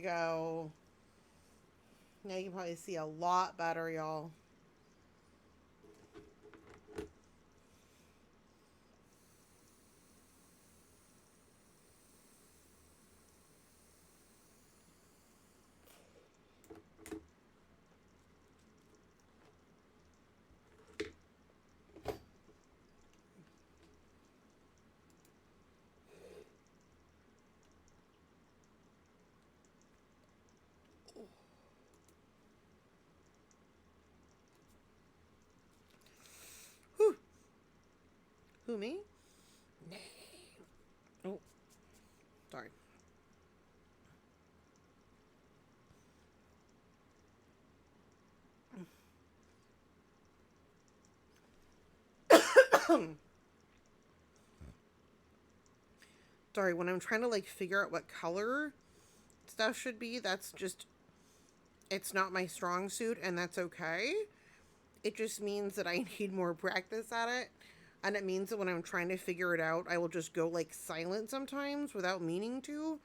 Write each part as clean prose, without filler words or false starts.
we go. Now you can probably see a lot better, y'all. Whew. Who, me? Oh, sorry. Sorry, when I'm trying to like figure out what color stuff should be, that's just, it's not my strong suit, and that's okay. It just means that I need more practice at it. And it means that when I'm trying to figure it out, I will just go like silent sometimes without meaning to.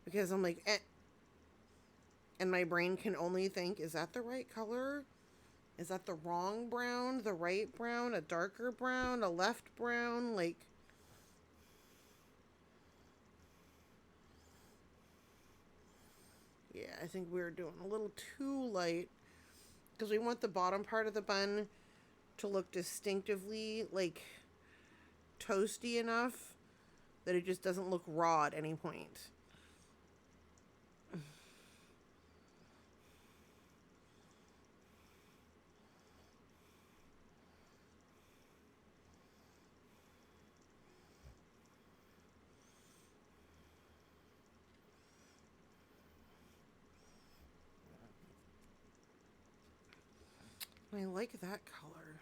Because I'm like, eh. And my brain can only think, is that the right color? Is that the wrong brown? The right brown? A darker brown? A left brown? Like, yeah, I think we're doing a little too light. Because we want the bottom part of the bun to look distinctively, like, toasty enough that it just doesn't look raw at any point. I like that color.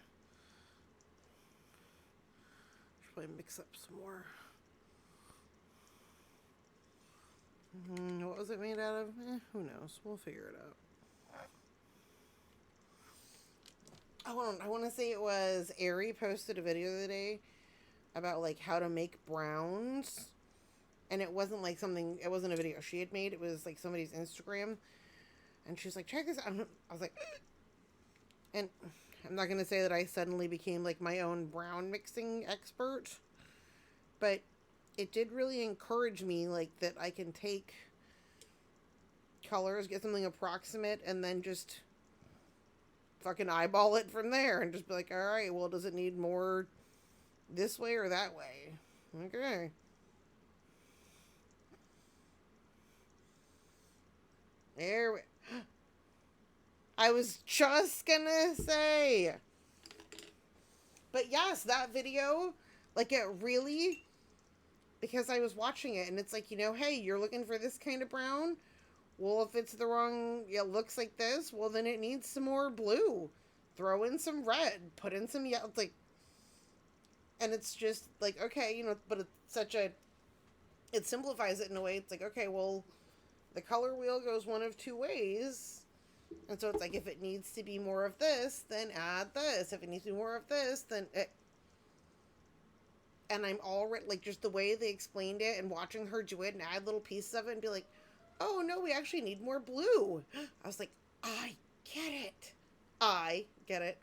Should probably mix up some more. What was it made out of? Who knows? We'll figure it out. I want to say it was Ari posted a video the other day about like how to make browns, and it wasn't like something. It wasn't a video she had made. It was like somebody's Instagram, and she's like, "Check this out." I was like, and I'm not gonna say that I suddenly became like my own brown mixing expert, but it did really encourage me, like, that I can take colors, get something approximate, and then just fucking eyeball it from there and just be like, all right, well, does it need more this way or that way? Okay. There we... I was just gonna say. But yes, that video, like, it really, because I was watching it and it's like, hey, you're looking for this kind of brown. Well, if it's the wrong, it looks like this, well, then it needs some more blue. Throw in some red, put in some yellow, like, and it's just like, okay, but it's such a, it simplifies it in a way. It's like, okay, well, the color wheel goes one of two ways. And so it's like, if it needs to be more of this, then add this. If it needs to be more of this, then it. And I'm already, like, just the way they explained it and watching her do it and add little pieces of it and be like, oh, no, we actually need more blue. I was like, I get it. I get it.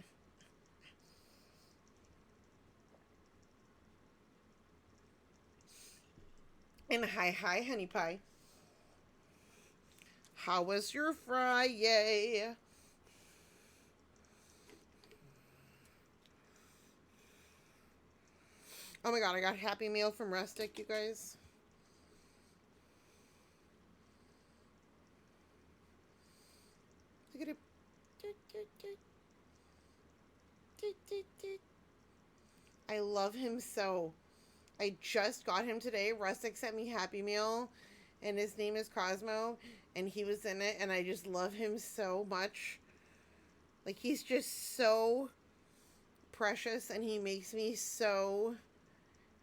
And hi, honey pie. How was your Friday? Oh my god, I got Happy Meal from Rustic, you guys. Look at it. I love him so. I just got him today. Rustic sent me Happy Meal, and his name is Cosmo, and he was in it, and I just love him so much. Like, he's just so precious, and he makes me so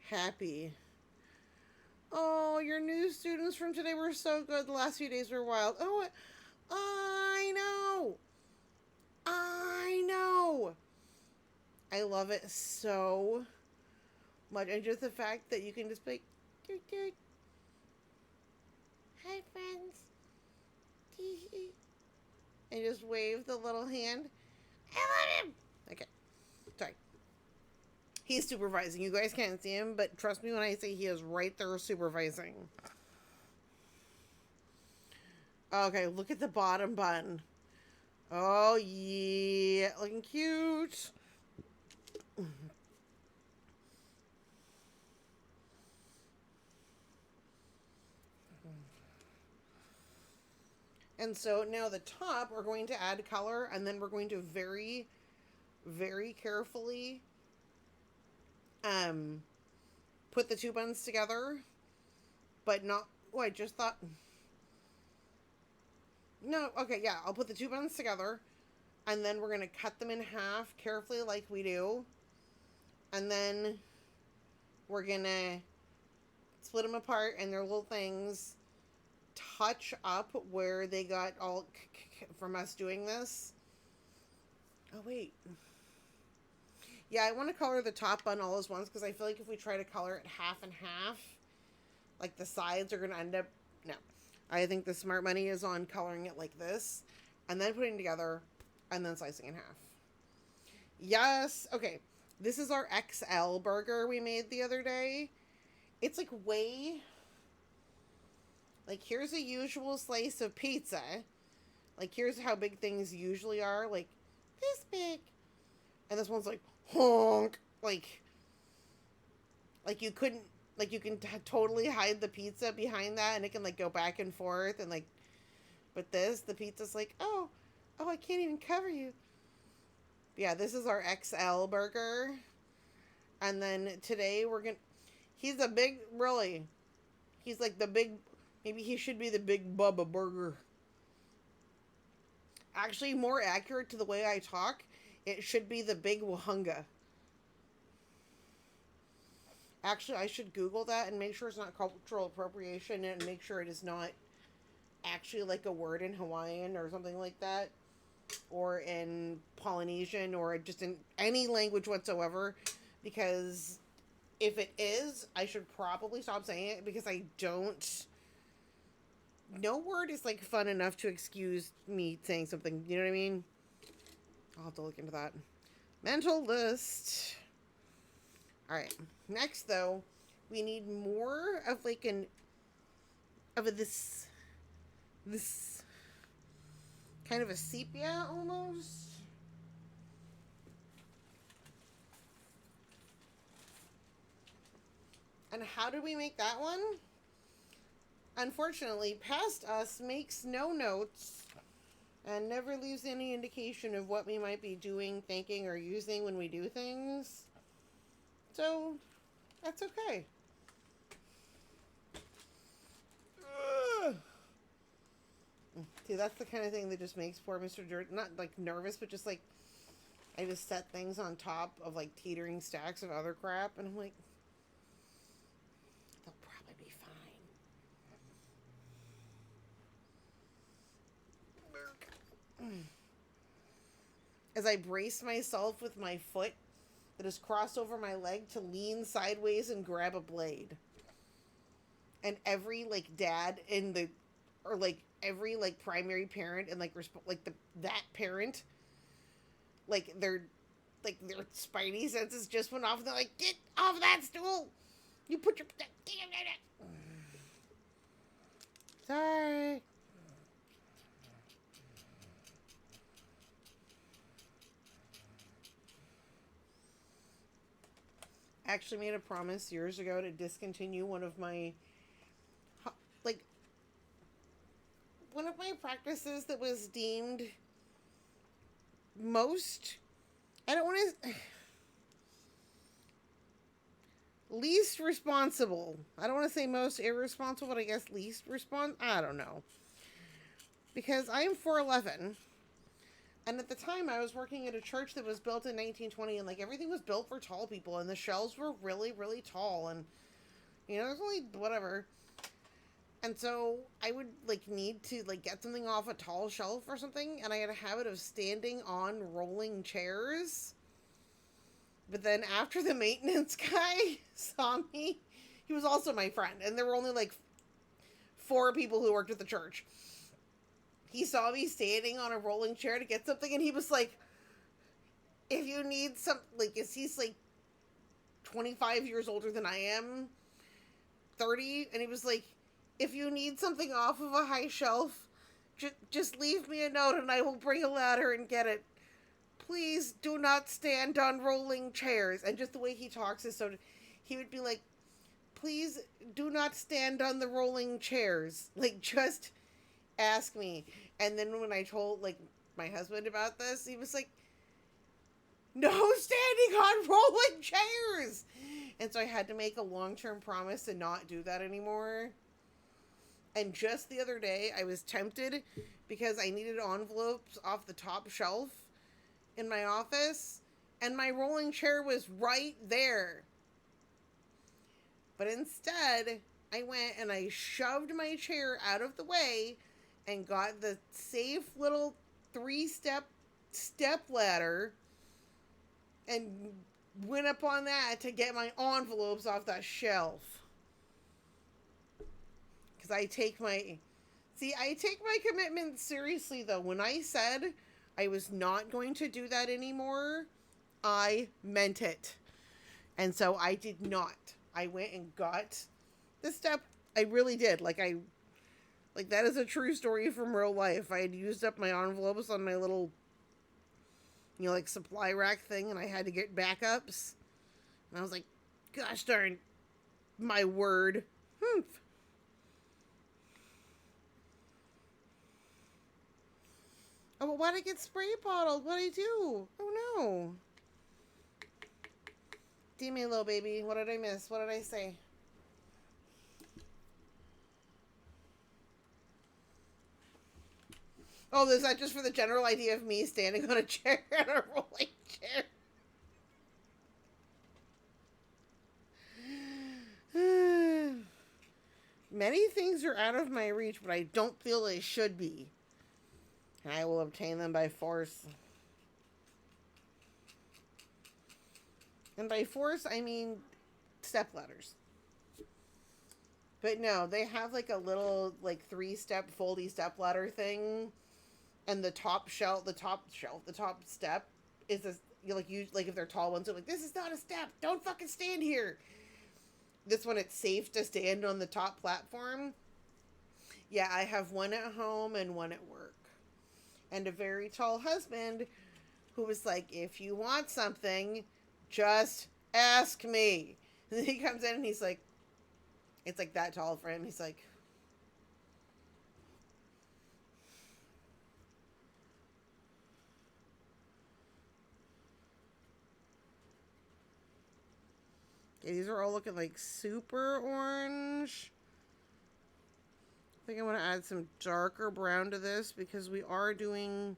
happy. Oh, your new students from today were so good. The last few days were wild. Oh, I know. I know. I love it so much. And just the fact that you can just be like, hi, friends. just wave the little hand. I love him. Okay. Sorry. He's supervising. You guys can't see him, but trust me when I say he is right there supervising. Okay, look at the bottom bun. Oh, yeah. Looking cute. And so now the top, we're going to add color, and then we're going to very, very carefully put the two buns together, but not, oh, I just thought, no, okay, yeah, I'll put the two buns together, and then we're going to cut them in half carefully like we do, and then we're going to split them apart, and their little things touch up where they got all from us doing this. Oh, wait. Yeah, I want to color the top bun all as once because I feel like if we try to color it half and half, like the sides are going to end up... No. I think the smart money is on coloring it like this and then putting it together and then slicing in half. Yes. Okay. This is our XL burger we made the other day. It's like way... Like, here's a usual slice of pizza. Like, here's how big things usually are. Like, this big. And this one's like, honk. Like you couldn't, like, you can totally hide the pizza behind that and it can, like, go back and forth. And, like, but this, the pizza's like, oh, I can't even cover you. But yeah, this is our XL burger. And then today we're gonna, he's a big, really, he's like the big... Maybe he should be the Big Bubba Burger. Actually, more accurate to the way I talk, it should be the Big Wahunga. Actually, I should Google that and make sure it's not cultural appropriation and make sure it is not actually like a word in Hawaiian or something like that. Or in Polynesian or just in any language whatsoever. Because if it is, I should probably stop saying it because I don't... No word is, like, fun enough to excuse me saying something. You know what I mean? I'll have to look into that. Mental list. Alright. Next, though, we need more of, like, this kind of a sepia, almost. And how do we make that one? Unfortunately, Past Us makes no notes and never leaves any indication of what we might be doing, thinking, or using when we do things. So, that's okay. Ugh. See, that's the kind of thing that just makes poor Mr. Dirt, not like nervous, but just like, I just set things on top of like teetering stacks of other crap, and I'm like, they'll probably be fine. As I brace myself with my foot that is crossed over my leg to lean sideways and grab a blade. And every, like, dad in the, or, like, every, like, primary parent and, like, that parent, like, their spidey senses just went off and they're like, get off that stool! You put your, sorry. Actually made a promise years ago to discontinue one of my practices that was deemed most, I don't want to, least responsible. I don't want to say most irresponsible, but I guess least I don't know. Because I am 4'11", and at the time I was working at a church that was built in 1920, and like everything was built for tall people, and the shelves were really, really tall, and you know, there's only whatever. And so I would like need to like get something off a tall shelf or something, and I had a habit of standing on rolling chairs. But then after the maintenance guy saw me, he was also my friend, and there were only like 4 people who worked at the church. he saw me standing on a rolling chair to get something, and he was like, if you need some, like, he's like 25 years older than I am, 30, and he was like, if you need something off of a high shelf, just leave me a note and I will bring a ladder and get it. Please do not stand on rolling chairs. And just the way he talks is so, he would be like, please do not stand on the rolling chairs. Like, just ask me. And then when I told, like, my husband about this, he was like, no standing on rolling chairs. And so I had to make a long-term promise to not do that anymore. And just the other day, I was tempted because I needed envelopes off the top shelf in my office, and my rolling chair was right there. But instead, I went and I shoved my chair out of the way and got the safe little 3-step ladder and went up on that to get my envelopes off that shelf. Because I take my commitment seriously, though. When I said I was not going to do that anymore, I meant it. And so I did not. I went and got the step. I really did. Like, that is a true story from real life. I had used up my envelopes on my little, like, supply rack thing, and I had to get backups. And I was like, gosh darn, my word. Oh, but why'd I get spray bottled? What'd I do? Oh, no. Dear me, little baby. What did I miss? What did I say? Oh, is that just for the general idea of me standing on a chair and a rolling chair? Many things are out of my reach, but I don't feel they should be. And I will obtain them by force. And by force, I mean stepladders. But no, they have like a little, like, 3-step foldy stepladder thing. And the top step is a, like, if they're tall ones, they're like, this is not a step. Don't fucking stand here. This one, it's safe to stand on the top platform. Yeah, I have one at home and one at work. And a very tall husband who was like, if you want something, just ask me. And then he comes in and he's like, it's like that tall for him. He's like, yeah, these are all looking like super orange. I think I want to add some darker brown to this because we are doing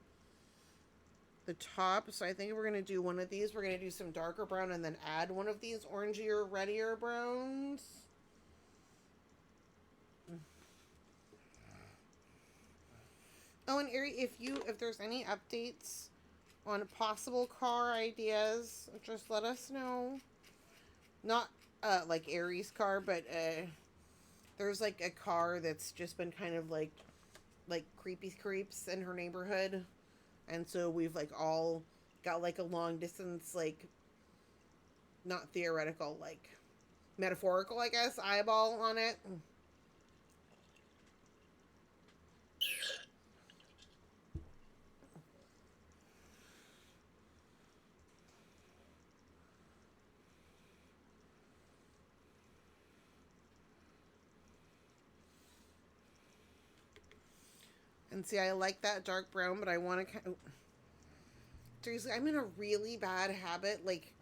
the top. So I think we're going to do one of these. We're going to do some darker brown and then add one of these orangier, reddier browns. Oh, and Ari, if there's any updates on possible car ideas, just let us know. Not like Ari's car, but there's like a car that's just been kind of like creepy creeps in her neighborhood. And so we've like all got like a long distance, like, not theoretical, like metaphorical, I guess, eyeball on it. And see, I like that dark brown, but I want to seriously, I'm in a really bad habit, like,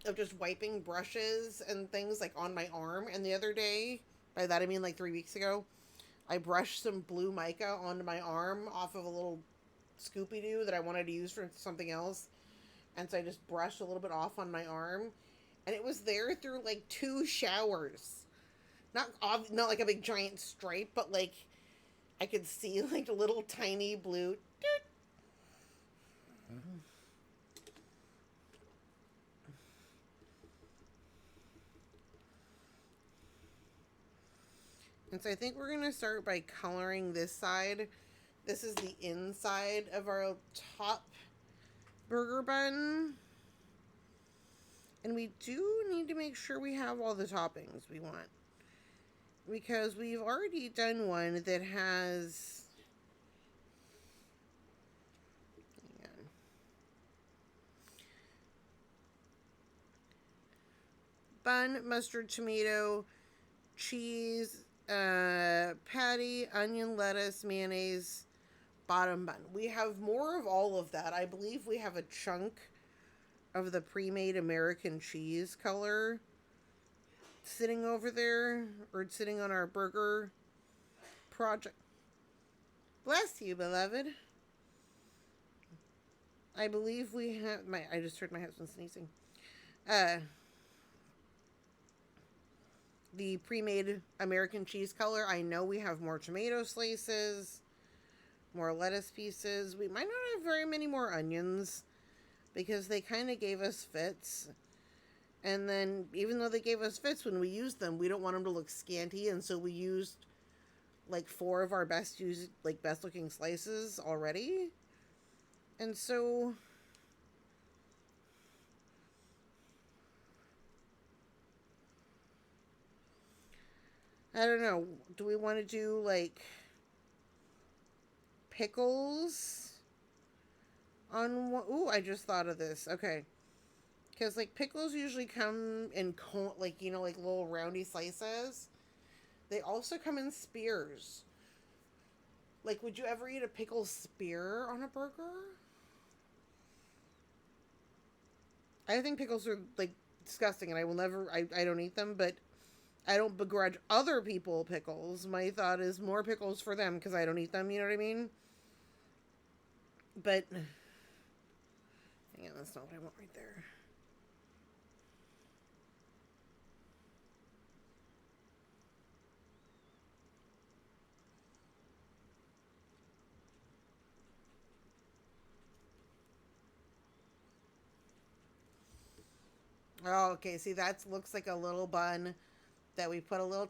of just wiping brushes and things, like, on my arm. And the other day, by that I mean like 3 weeks ago, I brushed some blue mica onto my arm off of a little Scooby-Doo that I wanted to use for something else. And so I just brushed a little bit off on my arm. And it was there through, like, 2 showers. Not like a big giant stripe, but, like, I could see, like, a little tiny blue. And so I think we're going to start by coloring this side This is the inside of our top burger bun. And we do need to make sure we have all the toppings we want. Because we've already done one that has... bun, mustard, tomato, cheese, patty, onion, lettuce, mayonnaise, bottom bun. We have more of all of that. I believe we have a chunk of the pre-made American cheese color sitting over there, or sitting on our burger project. Bless you, beloved. I believe we have I just heard my husband sneezing. The pre-made American cheese color. I know we have more tomato slices, more lettuce pieces. We might not have very many more onions because they kind of gave us fits. And then even though they gave us fits, when we used them, we don't want them to look scanty, and so we used like 4 of our best looking slices already. And so I don't know. Do we want to do like pickles on one? Ooh, I just thought of this. Okay. Because like pickles usually come in like little roundy slices. They also come in spears. Like, would you ever eat a pickle spear on a burger? I think pickles are like disgusting, and I will never. I don't eat them, but I don't begrudge other people pickles. My thought is more pickles for them because I don't eat them. You know what I mean? But hang on, that's not what I want right there. Oh, okay. See, that looks like a little bun that we put a little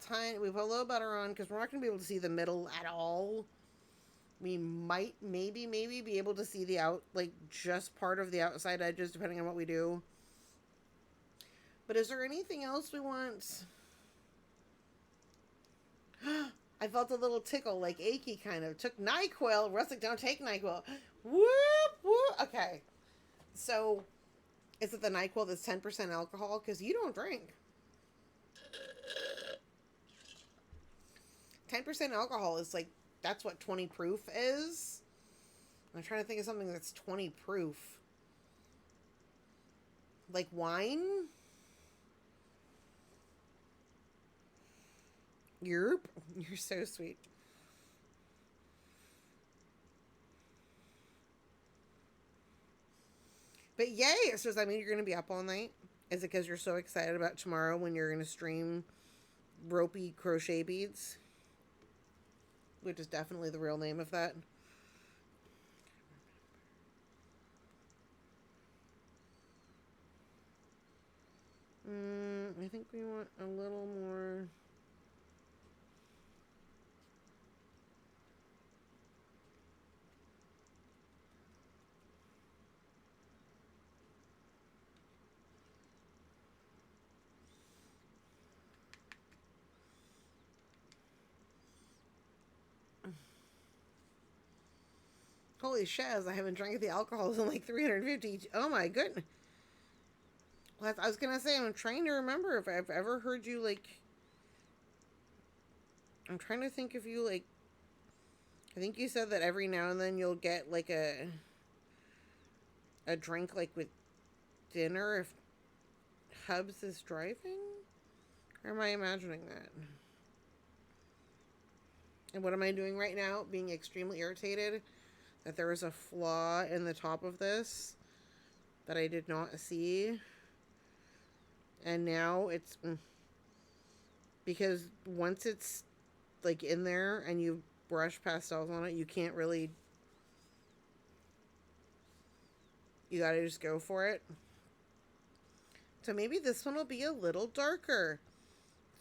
butter on because we're not going to be able to see the middle at all. We might, maybe be able to see just part of the outside edges depending on what we do. But is there anything else we want? I felt a little tickle, like achy kind of. Took NyQuil. Rustic, don't take NyQuil. Whoop, whoop. Okay. So, is it the NyQuil that's 10% alcohol? Because you don't drink. 10% alcohol is like, that's what 20 proof is. I'm trying to think of something that's 20 proof. Like wine? You're so sweet. But yay! So does that mean you're going to be up all night? Is it because you're so excited about tomorrow when you're going to stream ropey crochet beads? Which is definitely the real name of that. I think we want a little more. Holy shaz, I haven't drank the alcohols in like 350. Oh my goodness. Well, I was gonna say, I'm trying to remember if I've ever heard you I'm trying to think if you I think you said that every now and then you'll get like a drink with dinner if Hubs is driving? Or am I imagining that? And what am I doing right now? Being extremely irritated that there was a flaw in the top of this that I did not see. And now it's... because once it's in there and you brush pastels on it, you can't really... you gotta just go for it. So maybe this one will be a little darker.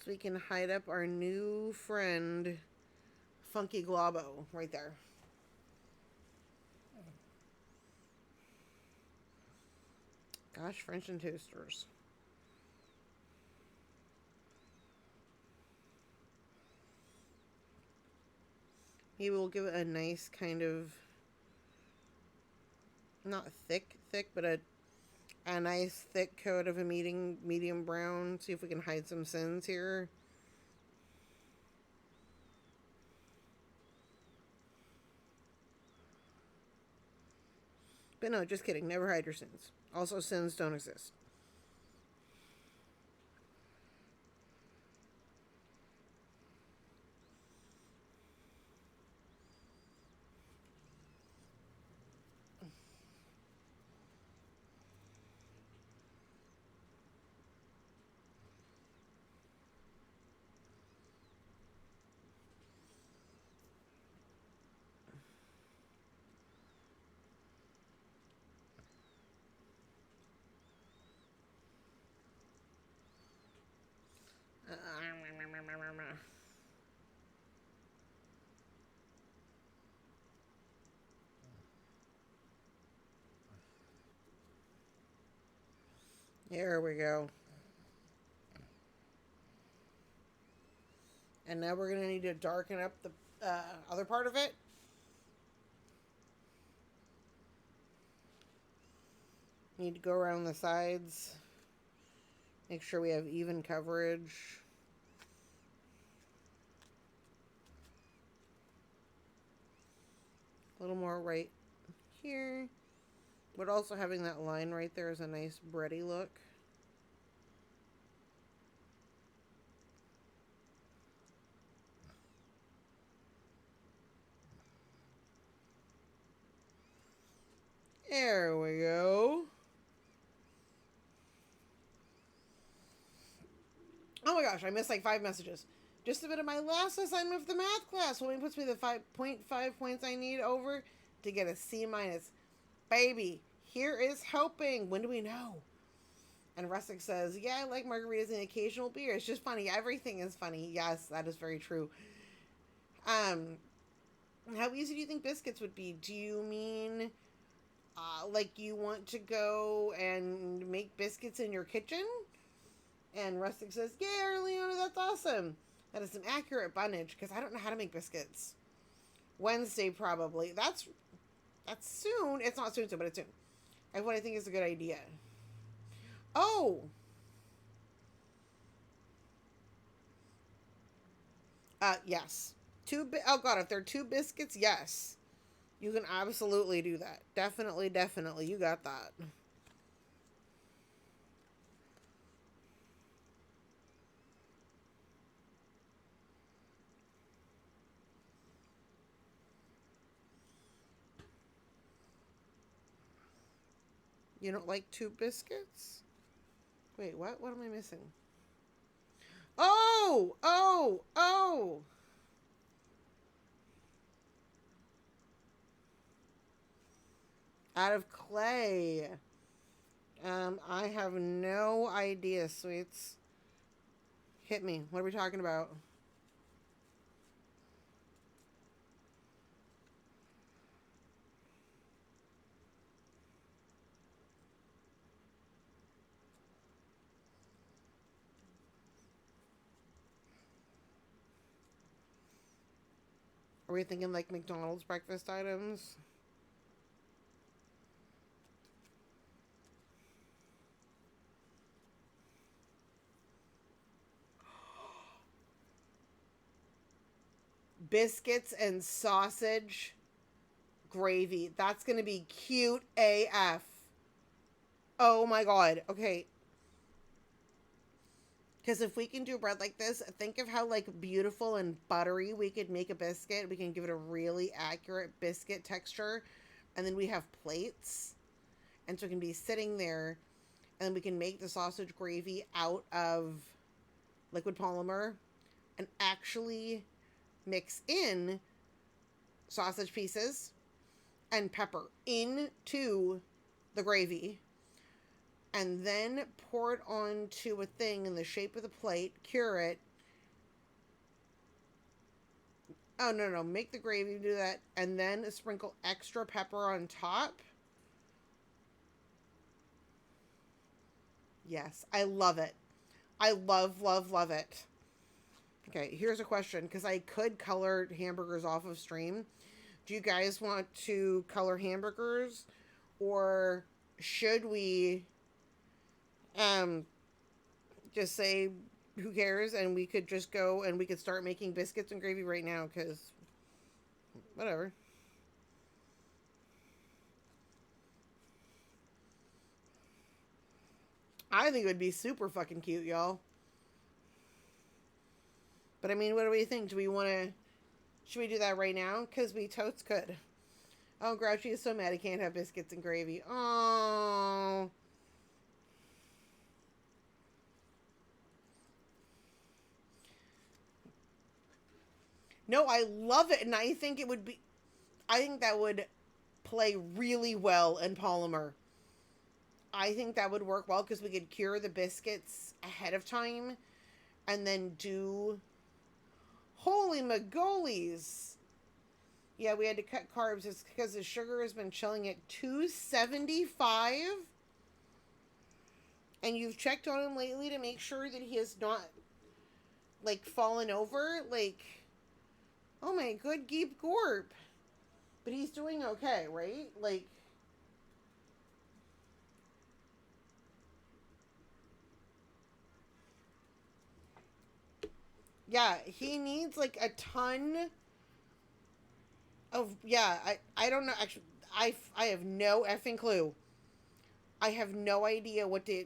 So we can hide up our new friend, Funky Globo, right there. Gosh, French and toasters. Maybe we'll give it a nice kind of, not thick, but a nice thick coat of a medium brown. See if we can hide some sins here. But no, just kidding. Never hide your sins. Also, sins don't exist. Here we go. And now we're going to need to darken up the other part of it. Need to go around the sides. Make sure we have even coverage. A little more right here. But also having that line right there is a nice bready look. There we go. Oh my gosh, I missed like 5 messages. Just a bit of my last assignment of the math class. When he puts me the 5.5 points I need over to get a C minus. Baby, here is hoping. When do we know? And Rustic says, yeah, I like margaritas and occasional beer. It's just funny. Everything is funny. Yes, that is very true. How easy do you think biscuits would be? Do you mean like you want to go and make biscuits in your kitchen? And Rustic says, yeah, Leona, that's awesome. That is some accurate bunnage, because I don't know how to make biscuits. Wednesday, probably. That's soon. It's not soon, but it's soon. And what I think is a good idea. Oh! Yes. Oh, God, if they're 2 biscuits, yes. You can absolutely do that. Definitely. You got that. You don't like 2 biscuits? Wait, what? What am I missing? Oh! Out of clay. I have no idea, sweets. Hit me. What are we talking about? Are we thinking like McDonald's breakfast items? Biscuits and sausage gravy. That's going to be cute AF. Oh my God. Okay. Because if we can do bread like this, think of how like beautiful and buttery we could make a biscuit. We can give it a really accurate biscuit texture. And then we have plates. And so it can be sitting there. And then we can make the sausage gravy out of liquid polymer. And actually mix in sausage pieces and pepper into the gravy. And then pour it onto a thing in the shape of the plate, cure it. Oh, no. Make the gravy, do that, and then sprinkle extra pepper on top. Yes, I love it. I love, love, love it. Okay, here's a question, because I could color hamburgers off of stream. Do you guys want to color hamburgers, or should we um just say who cares, and we could just go and we could start making biscuits and gravy right now, because whatever. I think it would be super fucking cute, y'all. But I mean, what do we think? Do we want to? Should we do that right now? Because we totes could. Oh, Grouchy is so mad he can't have biscuits and gravy. Oh. No, I love it, and I think it would be. I think that would play really well in polymer. I think that would work well because we could cure the biscuits ahead of time and then do. Holy magolies! Yeah, we had to cut carbs. It's because his sugar has been chilling at 275. And you've checked on him lately to make sure that he has not, like, fallen over. Like, oh my good geep gorp. But he's doing okay, right? Like, yeah, he needs, like, a ton of, yeah, I don't know, actually, I have no effing clue. I have no idea what to,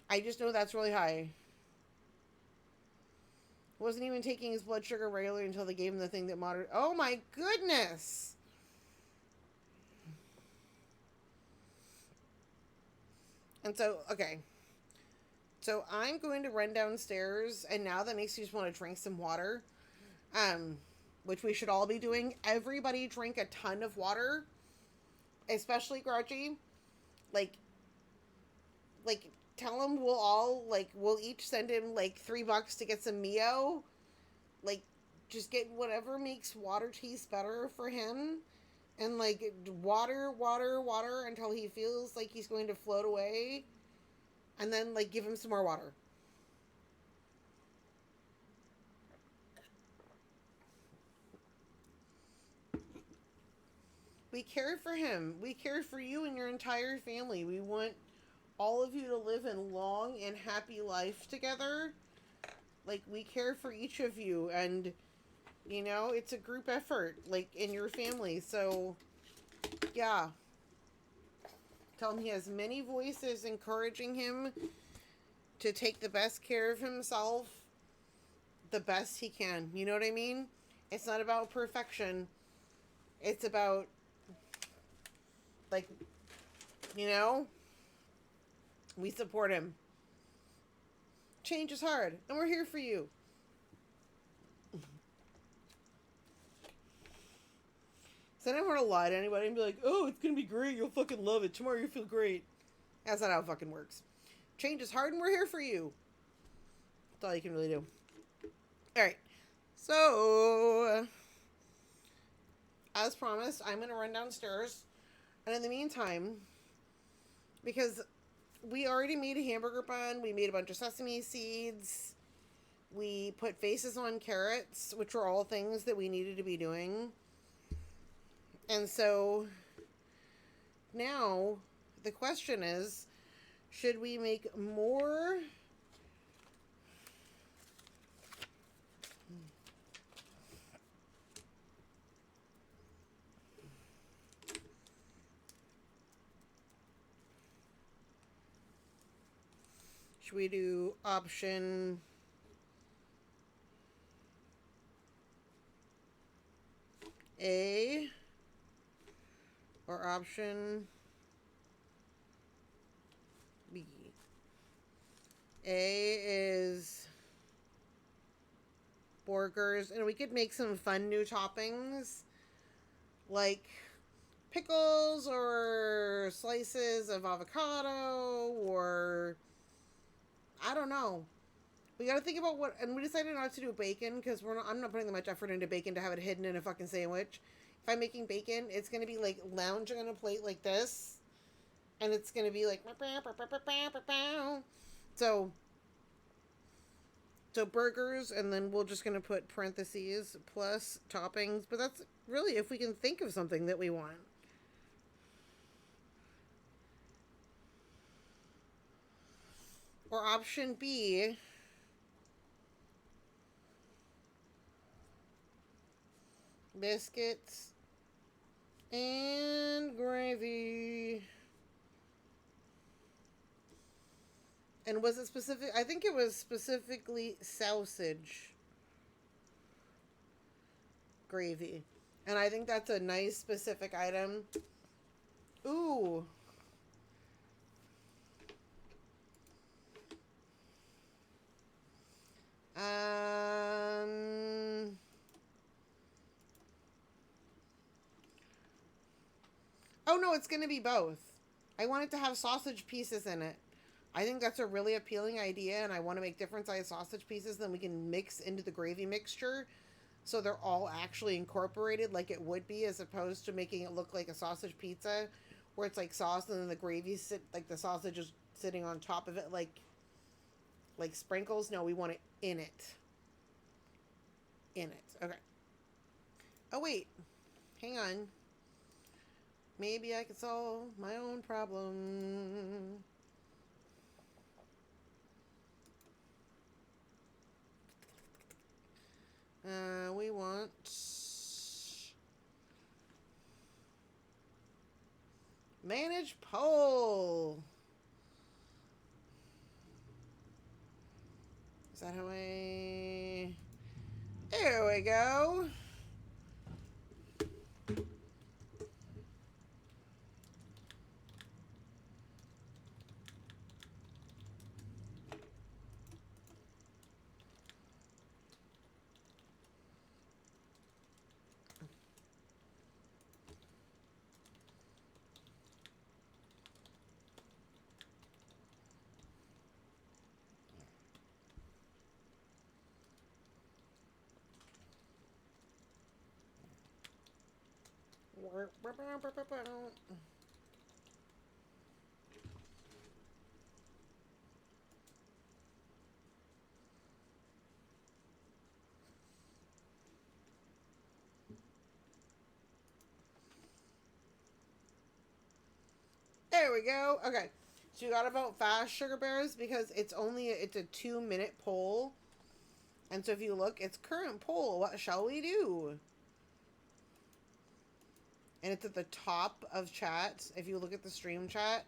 I just know that's really high. Wasn't even taking his blood sugar regularly until they gave him the thing that moderate. Oh my goodness! And so, okay. So I'm going to run downstairs, and now that makes me just want to drink some water. Which we should all be doing. Everybody drink a ton of water. Especially Grouchy. Like, tell him we'll all, like, we'll each send him, like, $3 to get some Mio. Like, just get whatever makes water taste better for him. And, like, water, water, water until he feels like he's going to float away. And then, like, give him some more water. We care for him. We care for you and your entire family. We want all of you to live a long and happy life together. Like, we care for each of you. And, you know, it's a group effort, like, in your family. So, yeah. Tell him he has many voices encouraging him to take the best care of himself the best he can. You know what I mean? It's not about perfection. It's about, like, you know, we support him. Change is hard, and we're here for you. So I never want to lie to anybody and be like, oh, it's going to be great. You'll fucking love it. Tomorrow you'll feel great. That's not how it fucking works. Change is hard, and we're here for you. That's all you can really do. All right. So, as promised, I'm going to run downstairs. And in the meantime, because we already made a hamburger bun, we made a bunch of sesame seeds, we put faces on carrots, which are all things that we needed to be doing. And so now the question is, should we make more? Should we do option A or option B? A is burgers, and we could make some fun new toppings like pickles or slices of avocado, or I don't know. We gotta think about what, and we decided not to do bacon because I'm not putting that much effort into bacon to have it hidden in a fucking sandwich. If I'm making bacon, it's gonna be like lounging on a plate like this, And it's going to be like, so, so burgers, and then we're just going to put parentheses plus toppings. But that's really if we can think of something that we want. Or option B, biscuits and gravy. And was it specific? I think it was specifically sausage gravy. And I think that's a nice specific item. Ooh. Oh no, it's gonna be both. I want it to have sausage pieces in it. I think that's a really appealing idea, and I want to make different sized sausage pieces that we can mix into the gravy mixture so they're all actually incorporated like it would be, as opposed to making it look like a sausage pizza where it's like sauce and then the gravy like the sausage is sitting on top of it like sprinkles. No, we want it in it. In it. Okay. Oh wait. Hang on. Maybe I could solve my own problem. We want manage poll. Is that how I... There we go. There we go. Okay. So you gotta vote fast, Sugar Bears, because it's a 2-minute poll. And so if you look, it's current poll. What shall we do? And it's at the top of chat. If you look at the stream chat.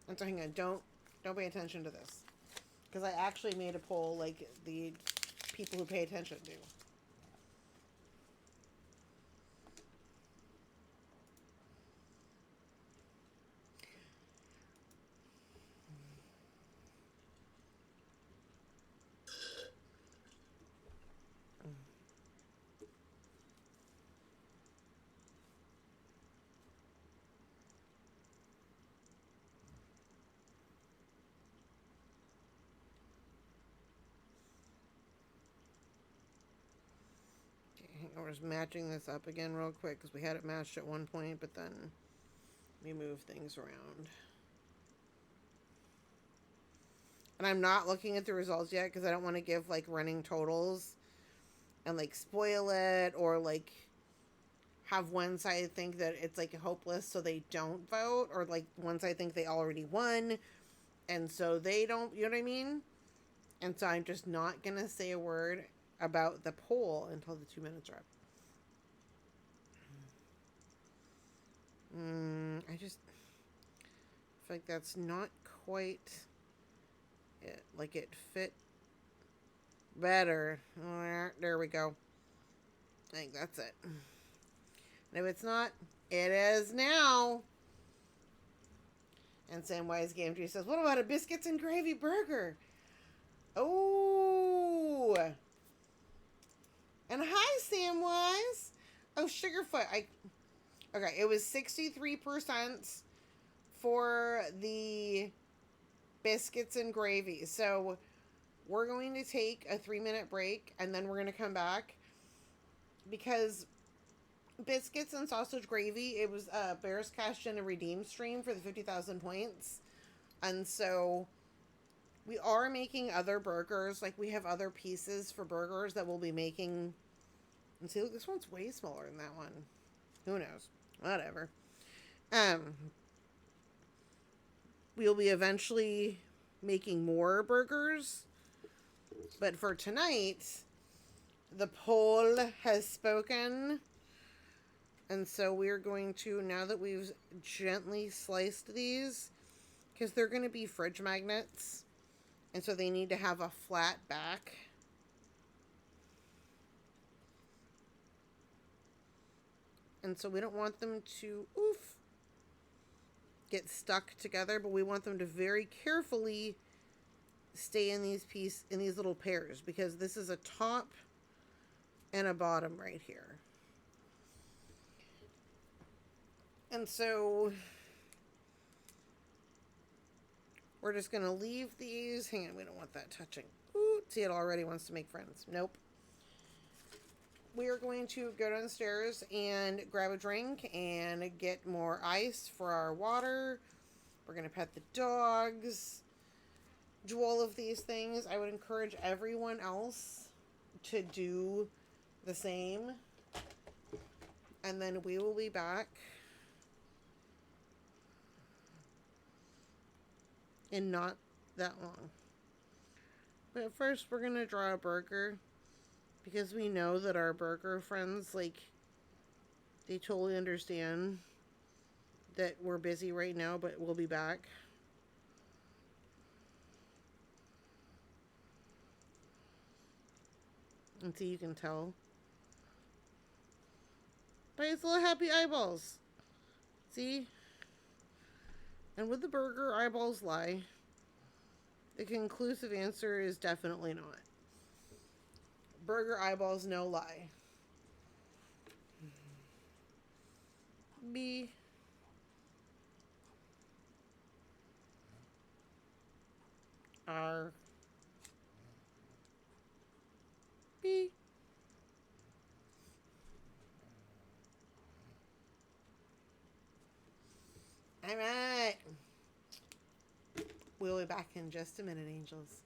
And so hang on, don't pay attention to this. Because I actually made a poll like the people who pay attention do. I'm just matching this up again real quick because we had it matched at one point, but then we move things around. And I'm not looking at the results yet because I don't want to give like running totals and like spoil it, or like have one side think that it's like hopeless so they don't vote, or like one side think they already won and so they don't, you know what I mean? And so I'm just not gonna say a word about the poll until the 2 minutes are up. I just feel like that's not quite it. Like it fit better. There we go. I think that's it. And if it's not, it is now. And Samwise Game Tree says, what about a biscuits and gravy burger? Oh. And hi, Samwise. Oh, Sugarfoot. Okay, it was 63% for the biscuits and gravy. So we're going to take a 3-minute break and then we're going to come back because biscuits and sausage gravy. It was Bears Cash in a redeem stream for the 50,000 points. And so we are making other burgers. Like, we have other pieces for burgers that we'll be making. And see, look, this one's way smaller than that one. Who knows? Whatever. We'll be eventually making more burgers. But for tonight, the poll has spoken. And so we're going to, now that we've gently sliced these, because they're going to be fridge magnets, and so they need to have a flat back. And so we don't want them to, get stuck together, but we want them to very carefully stay in these little pairs, because this is a top and a bottom right here. And so we're just going to leave these. Hang on, we don't want that touching. Ooh, see, it already wants to make friends. Nope. We are going to go downstairs and grab a drink and get more ice for our water. We're going to pet the dogs. Do all of these things. I would encourage everyone else to do the same. And then we will be back in not that long. But first, we're going to draw a burger, because we know that our burger friends, like, they totally understand that we're busy right now, but we'll be back. And see, you can tell by its little happy eyeballs. See? And would the burger eyeballs lie? The conclusive answer is definitely not. Burger eyeballs no lie. B. R. B. All right. We'll be back in just a minute, angels.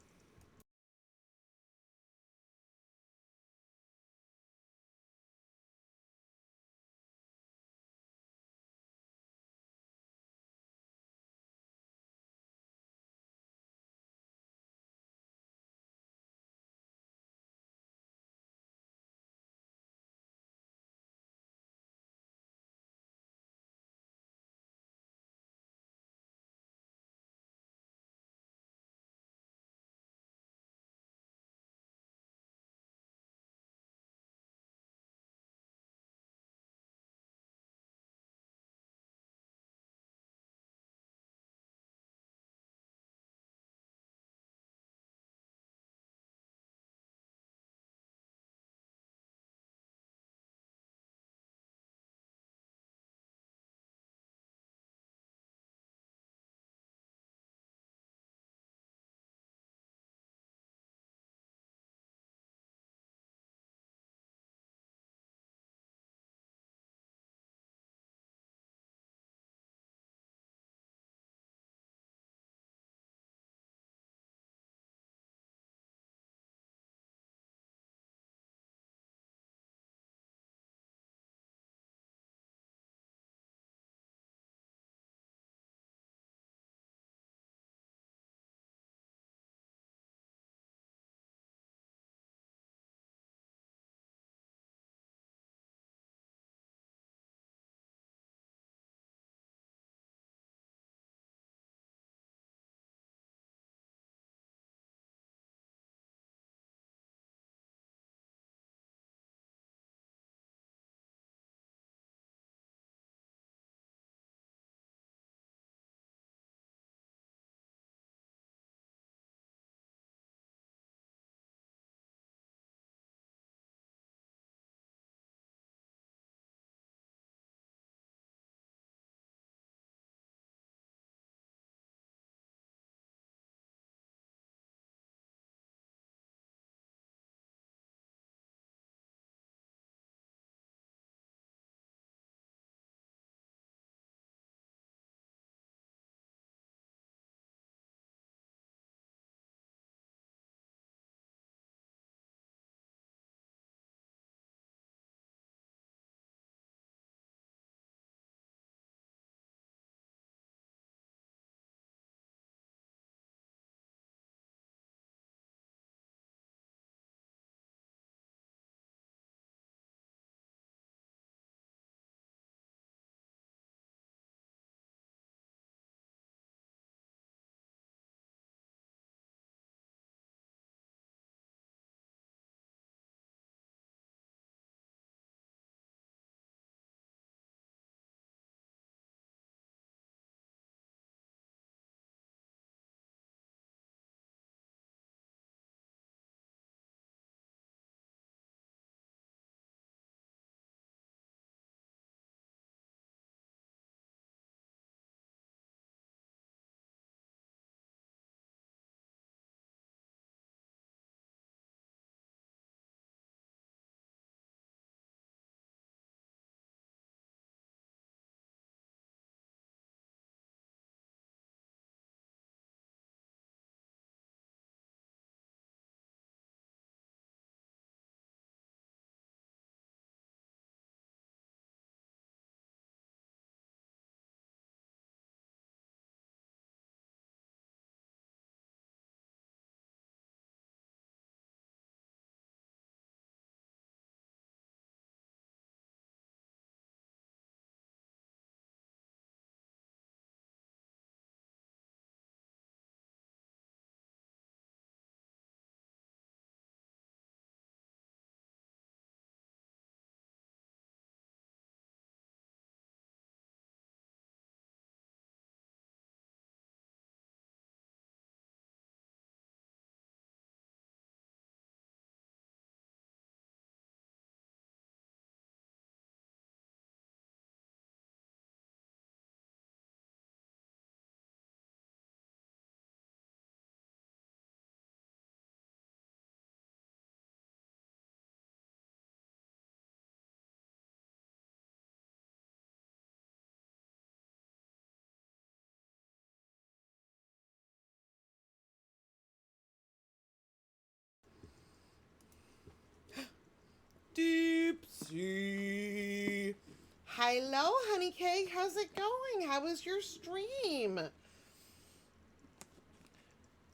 Hello, honey cake. How's it going? How was your stream?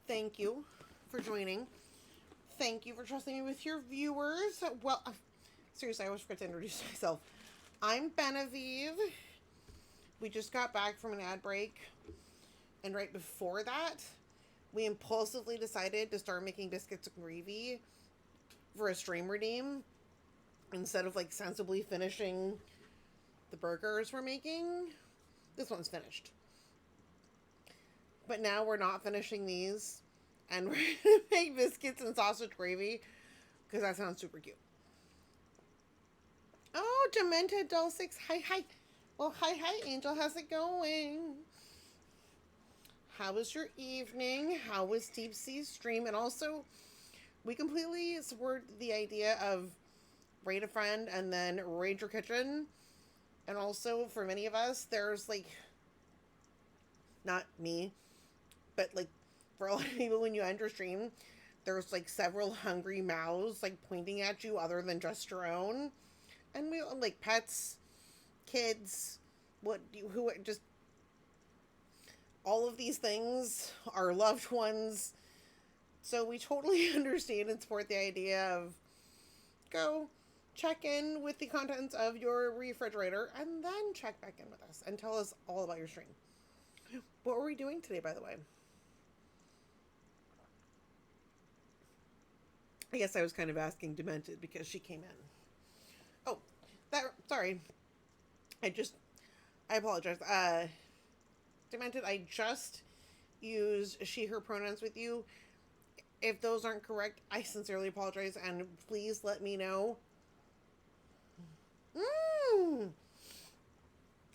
Thank you for joining. Thank you for trusting me with your viewers. Well, seriously, I always forget to introduce myself. I'm Benevieve. We just got back from an ad break. And right before that, we impulsively decided to start making biscuits and gravy for a stream redeem. Instead of like sensibly finishing the burgers we're making. This one's finished. But now we're not finishing these. And we're going to make biscuits and sausage gravy. Because that sounds super cute. Oh, Demented Doll 6. Hi. Well, hi, Angel. How's it going? How was your evening? How was Deep Sea's stream? And also, we completely swerved the idea of raid a friend and then raid your kitchen. And also, for many of us, there's like, not me, but like, for a lot of people, when you enter stream, there's like several hungry mouths like pointing at you other than just your own. And we like pets, kids, who just, all of these things are loved ones. So we totally understand and support the idea of go check in with the contents of your refrigerator and then check back in with us and tell us all about your stream. What were we doing today, by the way? I guess I was kind of asking Demented because she came in. Oh, sorry. I apologize. Demented, I just used she, her pronouns with you. If those aren't correct, I sincerely apologize, and please let me know.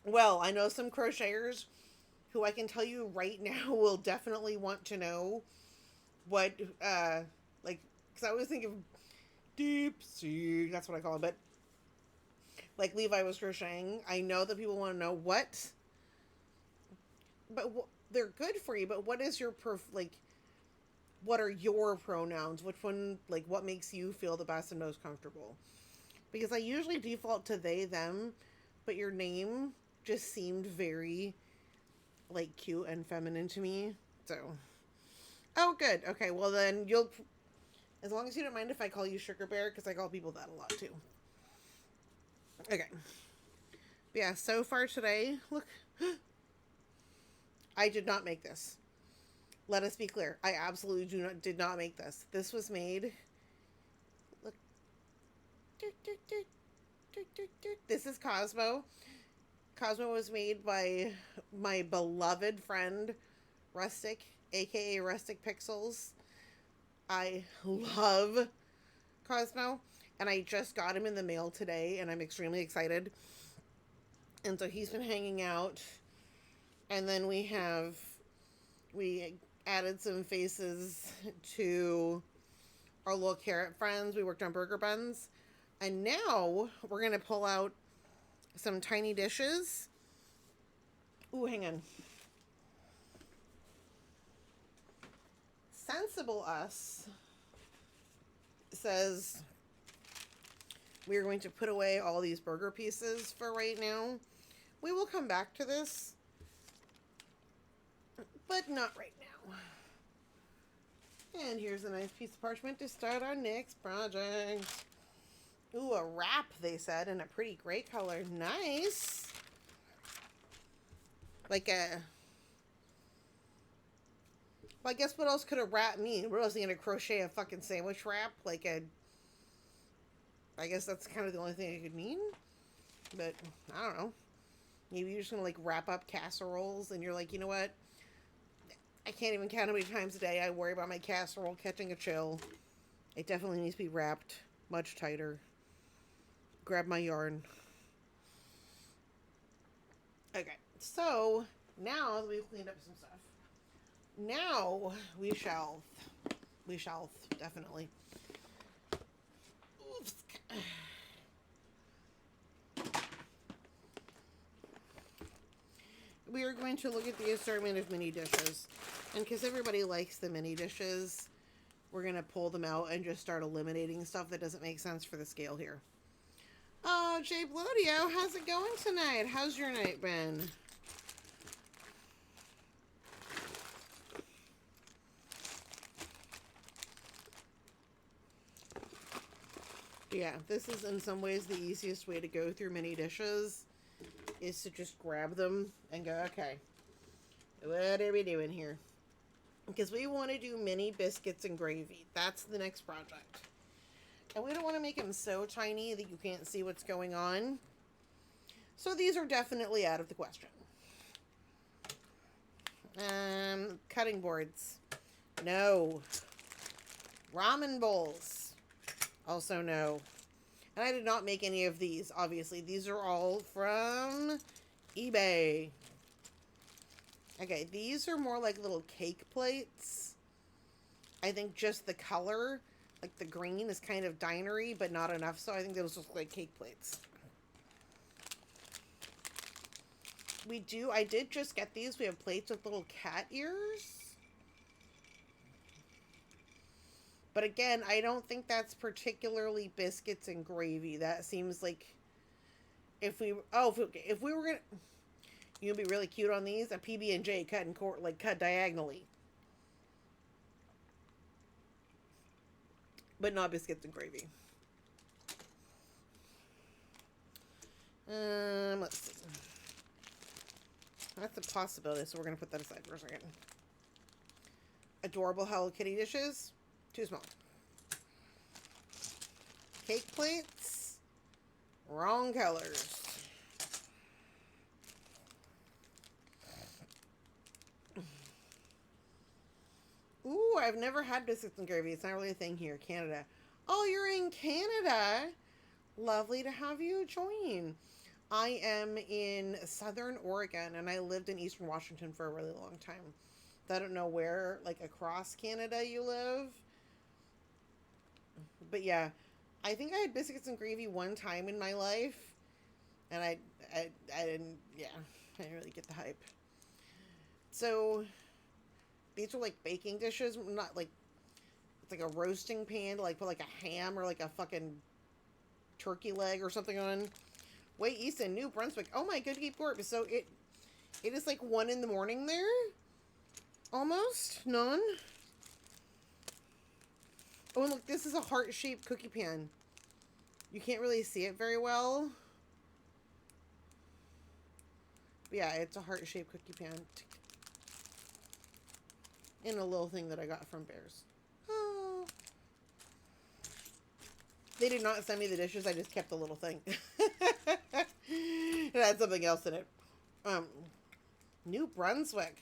Well, I know some crocheters who I can tell you right now will definitely want to know what, like, because I always think of Deep Sea, that's what I call it, but like Levi was crocheting, I know that people want to know what, but they're good for you, but what is your, what are your pronouns? Which one, like, what makes you feel the best and most comfortable? Because I usually default to they, them, but your name just seemed very, like, cute and feminine to me. So, oh, good. Okay, well then as long as you don't mind if I call you Sugar Bear, because I call people that a lot too. Okay. But yeah, so far today, look. I did not make this. Let us be clear. I absolutely did not make this. This was made. Look. This is Cosmo. Cosmo was made by my beloved friend, Rustic, aka Rustic Pixels. I love Cosmo, and I just got him in the mail today, and I'm extremely excited. And so he's been hanging out, and then we added some faces to our little carrot friends. We worked on burger buns, and now we're gonna pull out some tiny dishes. Ooh, hang on. Sensible Us says we're going to put away all these burger pieces for right now. We will come back to this, but not right now. And here's a nice piece of parchment to start our next project. Ooh, a wrap, they said, in a pretty gray color. Nice. Like a... Well, I guess what else could a wrap mean? What else are you going to crochet a fucking sandwich wrap? Like a... I guess that's kind of the only thing it could mean. But, I don't know. Maybe you're just going to, like, wrap up casseroles and you're like, you know what? I can't even count how many times a day I worry about my casserole catching a chill. It definitely needs to be wrapped much tighter. Grab my yarn. Okay, so now that we've cleaned up some stuff, now we shall definitely. Oops. We are going to look at the assortment of mini dishes. And because everybody likes the mini dishes, we're going to pull them out and just start eliminating stuff that doesn't make sense for the scale here. J. Blodio. How's it going tonight? How's your night been? Yeah, this is in some ways the easiest way to go through mini dishes, is to just grab them and go, okay, what are we doing here? Because we want to do mini biscuits and gravy. That's the next project. And we don't want to make them so tiny that you can't see what's going on. So these are definitely out of the question. Cutting boards. No. Ramen bowls. Also no. And I did not make any of these, obviously. These are all from eBay. Okay, these are more like little cake plates. I think just the color, like the green, is kind of dinery, but not enough, so I think those look like cake plates. I did just get these. We have plates with little cat ears. But again, I don't think that's particularly biscuits and gravy. That seems like if we were gonna, you'd be really cute on these. A PB&J cut in cut diagonally, but not biscuits and gravy. Let's see. That's a possibility, so we're gonna put that aside for a second. Adorable Hello Kitty dishes. Too small. Cake plates. Wrong colors. Ooh, I've never had biscuits and gravy. It's not really a thing here. Canada. Oh, you're in Canada. Lovely to have you join. I am in Southern Oregon, and I lived in Eastern Washington for a really long time. I don't know where, like, across Canada you live. But yeah, I think I had biscuits and gravy one time in my life. And I didn't, yeah, I didn't really get the hype. So, these are like baking dishes, not like, it's like a roasting pan to like put like a ham or like a fucking turkey leg or something on. Way east in New Brunswick. Oh my good lord. So it is like 1 in the morning there. Almost. None. Oh, and look, this is a heart-shaped cookie pan. You can't really see it very well. But yeah, it's a heart-shaped cookie pan. In a little thing that I got from Bears. Oh. They did not send me the dishes, I just kept the little thing. It had something else in it. New Brunswick.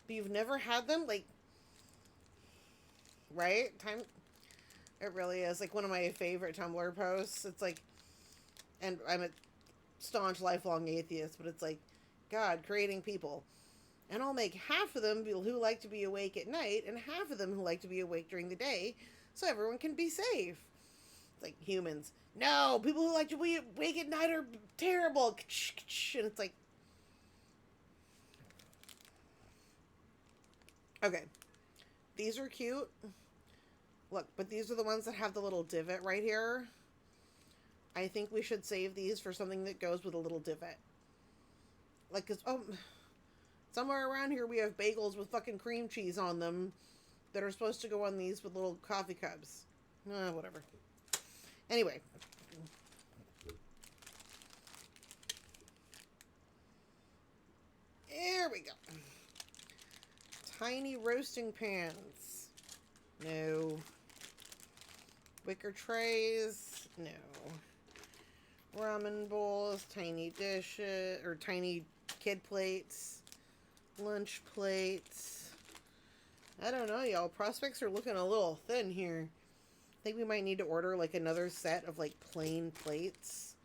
But you've never had them? Like, right? It really is. Like, one of my favorite Tumblr posts. It's like, and I'm a staunch, lifelong atheist, but it's like, God creating people. And I'll make half of them people who like to be awake at night, and half of them who like to be awake during the day, so everyone can be safe. It's like humans. No, people who like to be awake at night are terrible. And it's like, okay, these are cute. Look, but these are the ones that have the little divot right here. I think we should save these for something that goes with a little divot. Like, cause, somewhere around here we have bagels with fucking cream cheese on them that are supposed to go on these with little coffee cups. Whatever. Anyway. There we go. Tiny roasting pans. No. Wicker trays. No. Ramen bowls. Tiny dishes. Or tiny kid plates. Lunch plates. I don't know, y'all. Prospects are looking a little thin here. I think we might need to order like another set of like plain plates.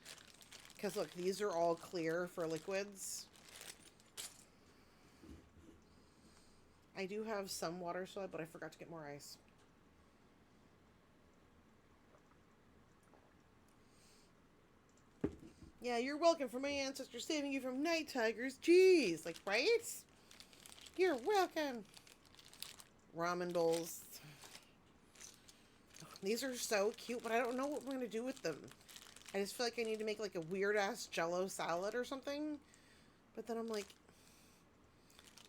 Because look, these are all clear for liquids. I do have some water soda, but I forgot to get more ice. Yeah, you're welcome for my ancestors saving you from night tigers. Jeez, like, right? You're welcome. Ramen bowls. These are so cute, but I don't know what we're going to do with them. I just feel like I need to make like a weird ass Jello salad or something. But then I'm like,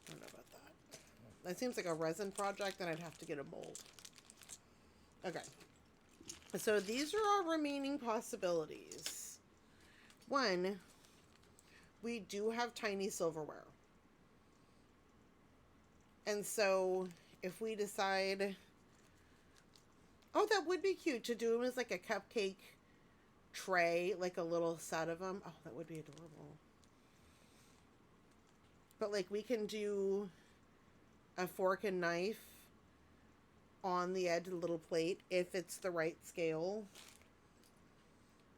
I don't know about that. That seems like a resin project, and I'd have to get a mold. Okay. So these are our remaining possibilities. One, we do have tiny silverware. And so if we decide, oh, that would be cute to do them as like a cupcake tray, like a little set of them. Oh, that would be adorable. But like we can do a fork and knife on the edge of the little plate if it's the right scale.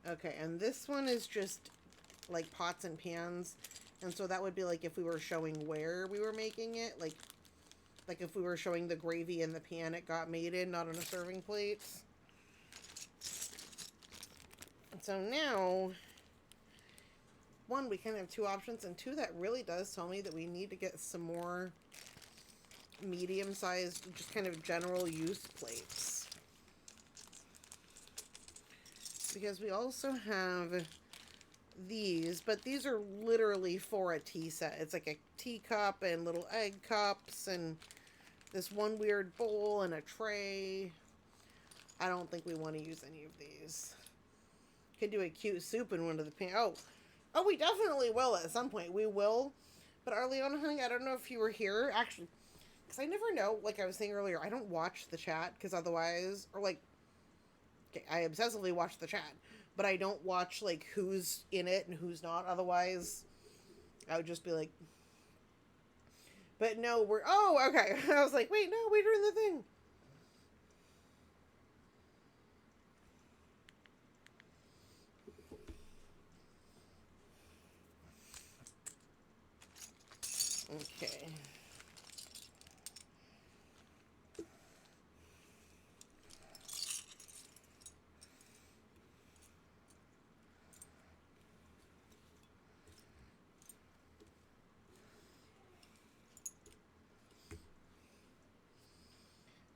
Okay, and this one is just like pots and pans. And so that would be like if we were showing where we were making it, like if we were showing the gravy in the pan it got made in, not on a serving plate. So now, one, we kind of have two options, and two, that really does tell me that we need to get some more medium-sized, just kind of general use plates. Because we also have these, but these are literally for a tea set. It's like a teacup and little egg cups and this one weird bowl and a tray. I don't think we want to use any of these. Could do a cute soup in one of the pan. Oh, we definitely will at some point. We will. But Arleona, honey, I don't know if you were here. Actually, because I never know, like I was saying earlier, I don't watch the chat because otherwise, or like, okay, I obsessively watch the chat, but I don't watch like who's in it and who's not. Otherwise, I would just be like, but no, oh, okay. I was like, wait, no, we're doing the thing. Okay.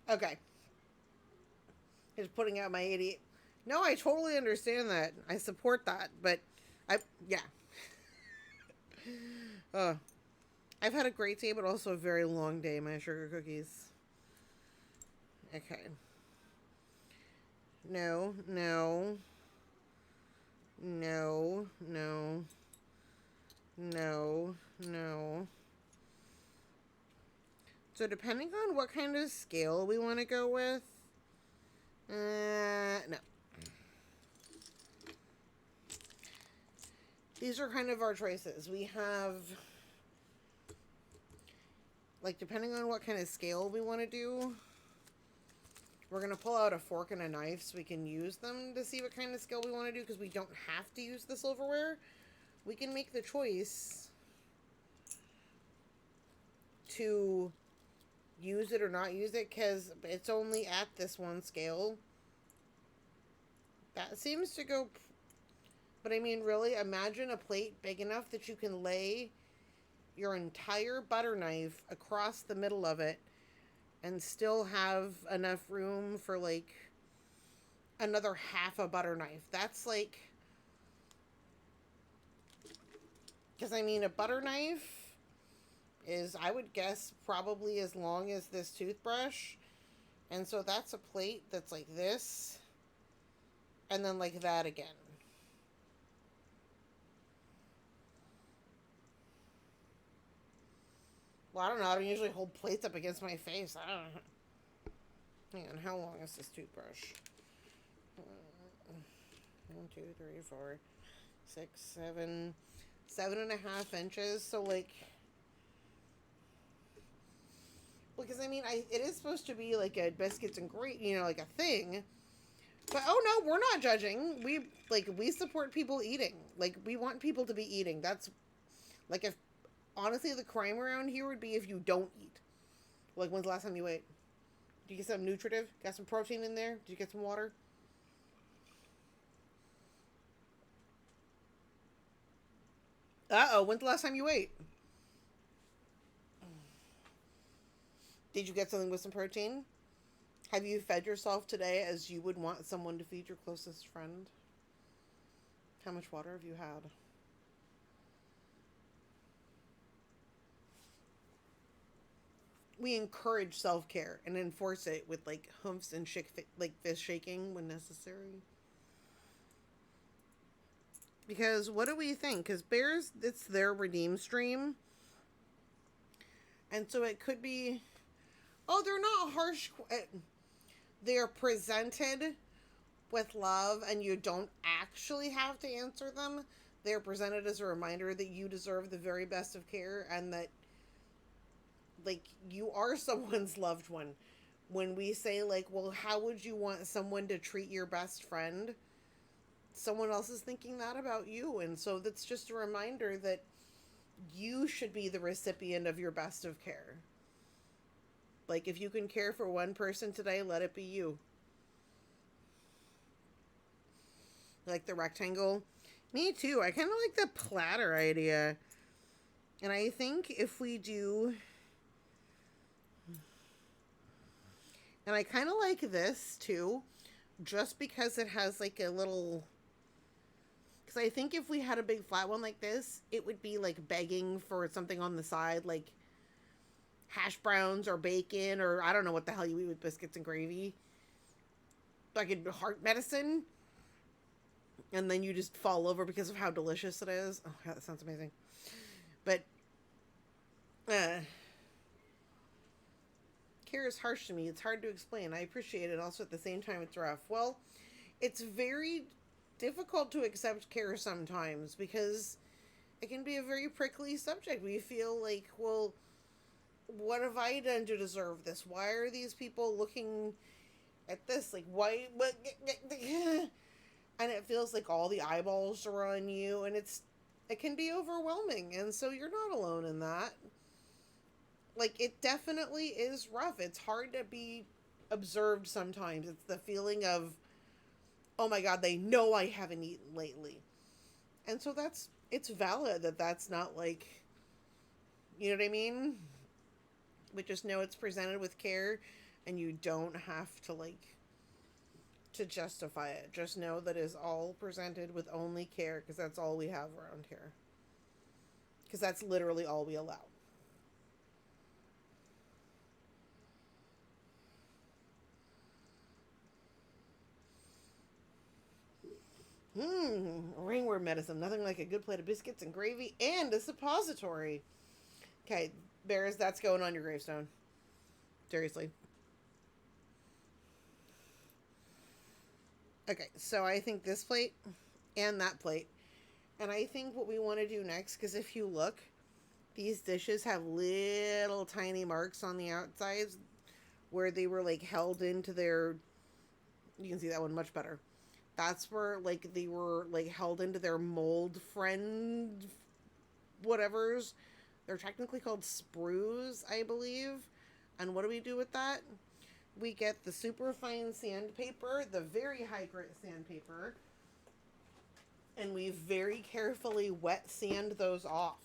Okay. Just putting out my idiot. No, I totally understand that. I support that, but yeah. I've had a great day, but also a very long day, my sugar cookies. Okay. No, no. No, no. No, no. So depending on what kind of scale we want to go with, no. These are kind of our choices. We have, like, depending on what kind of scale we want to do, we're going to pull out a fork and a knife so we can use them to see what kind of scale we want to do, because we don't have to use the silverware. We can make the choice to use it or not use it, because it's only at this one scale. That seems to go... But I mean, really, imagine a plate big enough that you can lay your entire butter knife across the middle of it and still have enough room for, like, another half a butter knife. That's, like... Because, I mean, a butter knife is, I would guess, probably as long as this toothbrush. And so that's a plate that's like this. And then like that again. Well, I don't know. I don't usually hold plates up against my face. I don't know. Hang on. How long is this toothbrush? 1, 2, 3, 4, 6, 7... 7.5 inches. So, like... Because, I mean, it is supposed to be like a biscuits and gravy, you know, like a thing. But, oh no, we're not judging. We support people eating. Like, we want people to be eating. That's, like, if, honestly, the crime around here would be if you don't eat. Like, when's the last time you ate? Did you get some nutritive? Got some protein in there? Did you get some water? Uh-oh, when's the last time you ate? Did you get something with some protein? Have you fed yourself today as you would want someone to feed your closest friend? How much water have you had? We encourage self-care and enforce it with like humps and like fist shaking when necessary. Because what do we think? Because bears, it's their redeem stream. And so it could be, oh, they're not harsh. They're presented with love and you don't actually have to answer them. They're presented as a reminder that you deserve the very best of care and that, like, you are someone's loved one. When we say, like, well, how would you want someone to treat your best friend? Someone else is thinking that about you. And so that's just a reminder that you should be the recipient of your best of care. Like, if you can care for one person today, let it be you. Like the rectangle. Me too. I kind of like the platter idea. And I think if we do... And I kind of like this too. Just because it has like a little... Because I think if we had a big flat one like this, it would be like begging for something on the side. Like hash browns or bacon or I don't know what the hell you eat with biscuits and gravy. Like a heart medicine. And then you just fall over because of how delicious it is. Oh, God, that sounds amazing. But, care is harsh to me. It's hard to explain. I appreciate it. Also, at the same time, it's rough. Well, it's very difficult to accept care sometimes because it can be a very prickly subject. We feel like, well, what have I done to deserve this? Why are these people looking at this? Like, why? What? And it feels like all the eyeballs are on you, and it can be overwhelming, and so you're not alone in that. Like, it definitely is rough. It's hard to be observed sometimes. It's the feeling of, oh my God, they know I haven't eaten lately. And so it's valid that that's not like, you know what I mean? We just know it's presented with care, and you don't have to, like, to justify it. Just know that is all presented with only care because that's all we have around here. Because that's literally all we allow. Ringworm medicine. Nothing like a good plate of biscuits and gravy and a suppository. Okay, Bears, that's going on your gravestone. Seriously. Okay, so I think this plate and that plate. And I think what we want to do next, because if you look, these dishes have little tiny marks on the outsides where they were like held into their, you can see that one much better. That's where like they were like held into their mold friend whatevers. They're technically called sprues, I believe. And what do we do with that? We get the super fine sandpaper, the very high grit sandpaper, and we very carefully wet sand those off.